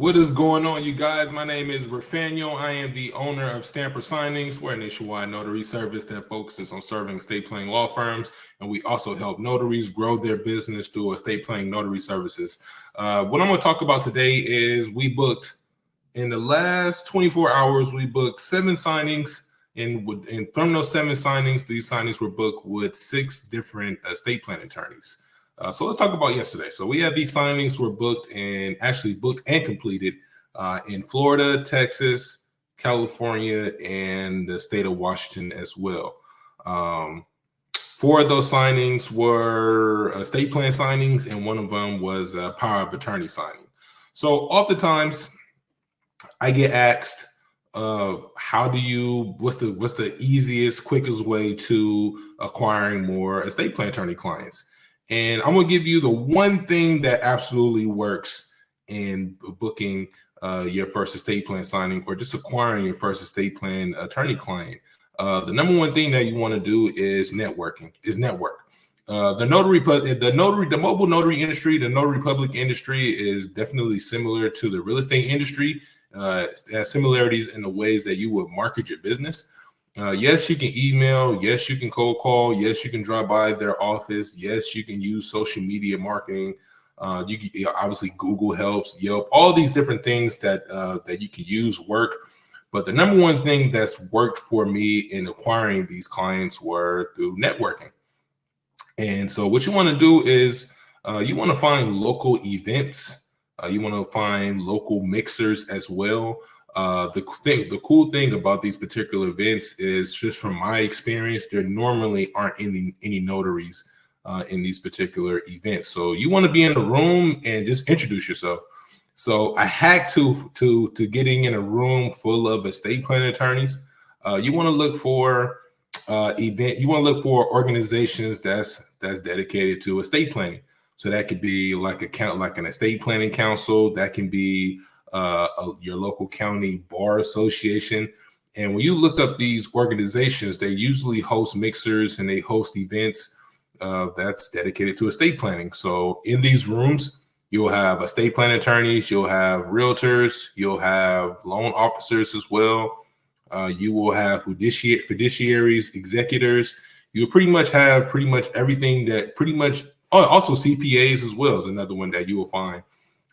What is going on, you guys? My name is Rafael. I am the owner of Stamper Signings. We're a nationwide notary service that focuses on serving estate planning law firms, and we also help notaries grow their business through estate planning notary services. What I'm going to talk about today is we booked, in the last 24 hours, we booked 7 signings, and from those 7 signings, these signings were booked with 6 different estate planning attorneys. So let's talk about yesterday. So we had these signings were booked and completed in Florida, Texas, California, and the state of Washington as well. 4 of those signings were estate plan signings, and one of them was a power of attorney signing. So oftentimes I get asked, what's the easiest, quickest way to acquiring more estate plan attorney clients? And I'm going to give you the one thing that absolutely works in booking your first estate plan signing or just acquiring your first estate plan attorney client. The number one thing that you want to do is network. The mobile notary industry, the notary public industry is definitely similar to the real estate industry. It has similarities in the ways that you would market your business. Yes, you can email. Yes, you can cold call. Yes, you can drive by their office. Yes, you can use social media marketing. Obviously Google helps, Yelp, all these different things that you can use work. But the number one thing that's worked for me in acquiring these clients were through networking. And so what you want to do is you want to find local events. You want to find local mixers as well. The cool thing about these particular events is, just from my experience, there normally aren't any notaries in these particular events. So you want to be in the room and just introduce yourself. So I hacked to getting in a room full of estate planning attorneys. You want to look for You want to look for organizations that's dedicated to estate planning. So that could be like an estate planning council. That can be your local county bar association. And when you look up these organizations, they usually host mixers and they host events that's dedicated to estate planning. So in these rooms, you'll have estate planning attorneys, you'll have realtors, you'll have loan officers as well. You will have fiduciaries, executors. You'll pretty much have everything that also CPAs as well is another one that you will find.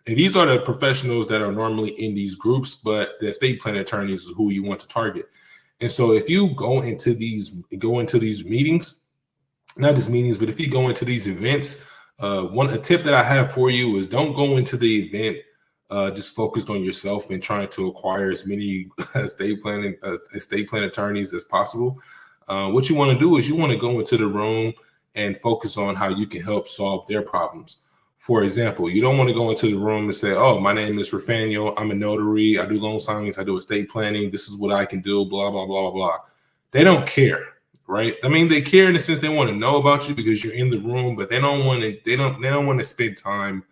And these are the professionals that are normally in these groups, but the estate plan attorneys is who you want to target. And so if you go into these meetings, not just meetings, but if you go into these events, a tip that I have for you is don't go into the event just focused on yourself and trying to acquire as many estate plan attorneys as possible. What you want to do is you want to go into the room and focus on how you can help solve their problems. For example, you don't want to go into the room and say, "Oh, my name is Rafael. I'm a notary. I do loan signings. I do estate planning. This is what I can do, blah, blah, blah, blah." They don't care, right? I mean, they care in the sense they want to know about you because you're in the room, but they don't want to spend time.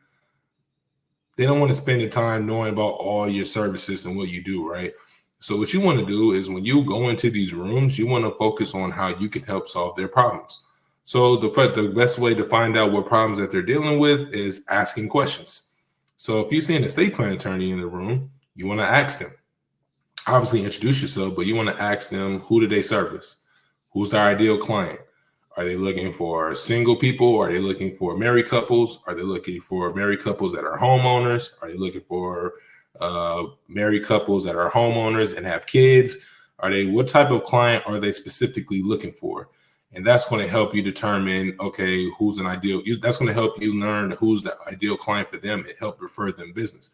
They don't want to spend the time knowing about all your services and what you do, right? So what you want to do is when you go into these rooms, you want to focus on how you can help solve their problems. So the best way to find out what problems that they're dealing with is asking questions. So if you see an estate plan attorney in the room, you want to ask them. Obviously introduce yourself, but you want to ask them, who do they service? Who's their ideal client? Are they looking for single people? Are they looking for married couples? Are they looking for married couples that are homeowners? Are they looking for married couples that are homeowners and have kids? What type of client are they specifically looking for? And that's going to help you determine, okay, who's an ideal. That's going to help you learn who's the ideal client for them and help refer them business.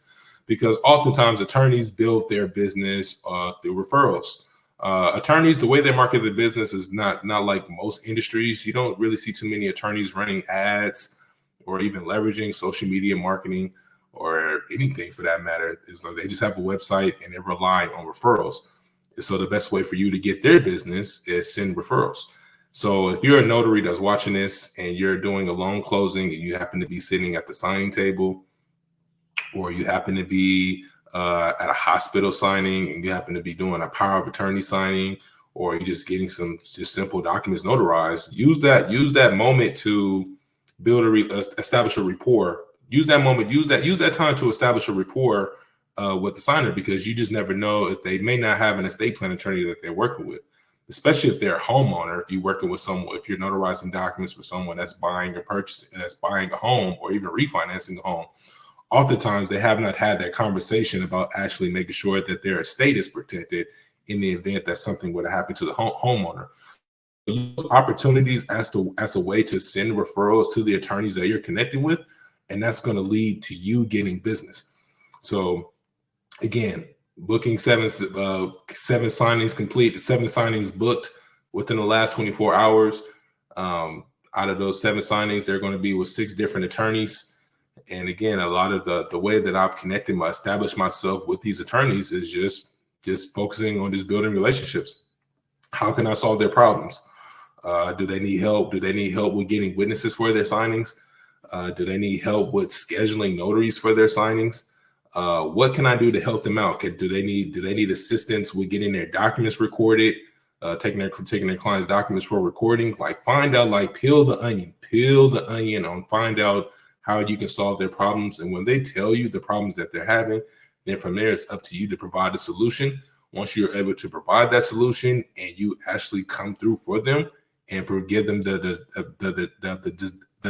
Because oftentimes attorneys build their business through referrals. Attorneys, the way they market their business is not like most industries. You don't really see too many attorneys running ads or even leveraging social media marketing or anything for that matter. Is like they just have a website and they rely on referrals. So the best way for you to get their business is send referrals. So if you're a notary that's watching this and you're doing a loan closing and you happen to be sitting at the signing table, or you happen to be at a hospital signing and you happen to be doing a power of attorney signing, or you're just getting some just simple documents notarized, use that moment to establish a rapport. Use that moment, use that time to establish a rapport with the signer, because you just never know if they may not have an estate plan attorney that they're working with, especially if they're a homeowner. If you're working with someone, if you're notarizing documents for someone that's buying or purchasing, that's buying a home or even refinancing a home, oftentimes they have not had that conversation about actually making sure that their estate is protected in the event that something would happen to the homeowner. Use opportunities as a way to send referrals to the attorneys that you're connected with, and that's going to lead to you getting business. So again, booking seven signings complete, 7 signings booked within the last 24 hours. Out of those 7 signings, they're going to be with 6 different attorneys. And again, a lot of the way that I've established myself with these attorneys is just focusing on just building relationships. How can I solve their problems? Do they need help? Do they need help with getting witnesses for their signings? Do they need help with scheduling notaries for their signings? What can I do to help them out? Do they need assistance with getting their documents recorded, taking their clients' documents for recording? Like, find out, like, peel the onion on, find out how you can solve their problems. And when they tell you the problems that they're having, then from there, it's up to you to provide a solution. Once you're able to provide that solution and you actually come through for them and give them the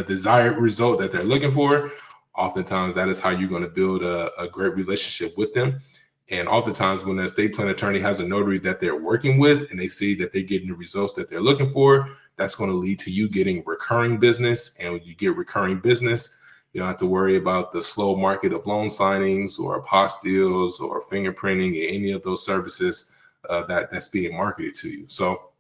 desired result that they're looking for, oftentimes that is how you're going to build a great relationship with them. And oftentimes when an estate plan attorney has a notary that they're working with and they see that they're getting the results that they're looking for, that's going to lead to you getting recurring business. And when you get recurring business, you don't have to worry about the slow market of loan signings or apostilles or fingerprinting or any of those services that's being marketed to you. So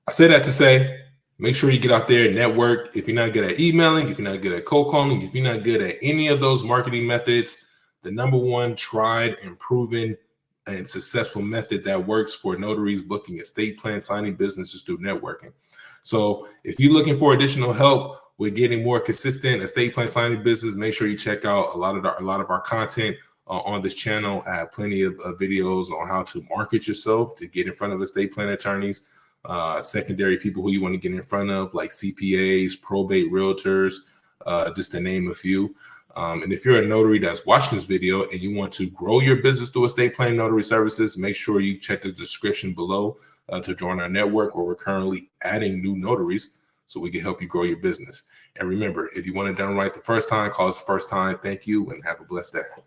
I say that to say, make sure you get out there and network. If you're not good at emailing, if you're not good at cold calling, if you're not good at any of those marketing methods, the number one tried and proven and successful method that works for notaries booking estate plan signing business is through networking. So if you're looking for additional help with getting more consistent estate plan signing business, make sure you check out a lot of our content on this channel. I have plenty of videos on how to market yourself to get in front of estate plan attorneys, secondary people who you want to get in front of, like CPAs, probate realtors, just to name a few. And if you're a notary that's watching this video and you want to grow your business through estate plan notary services, make sure you check the description below to join our network, where we're currently adding new notaries so we can help you grow your business. And remember, if you want it done right the first time, call us the first time. Thank you and have a blessed day.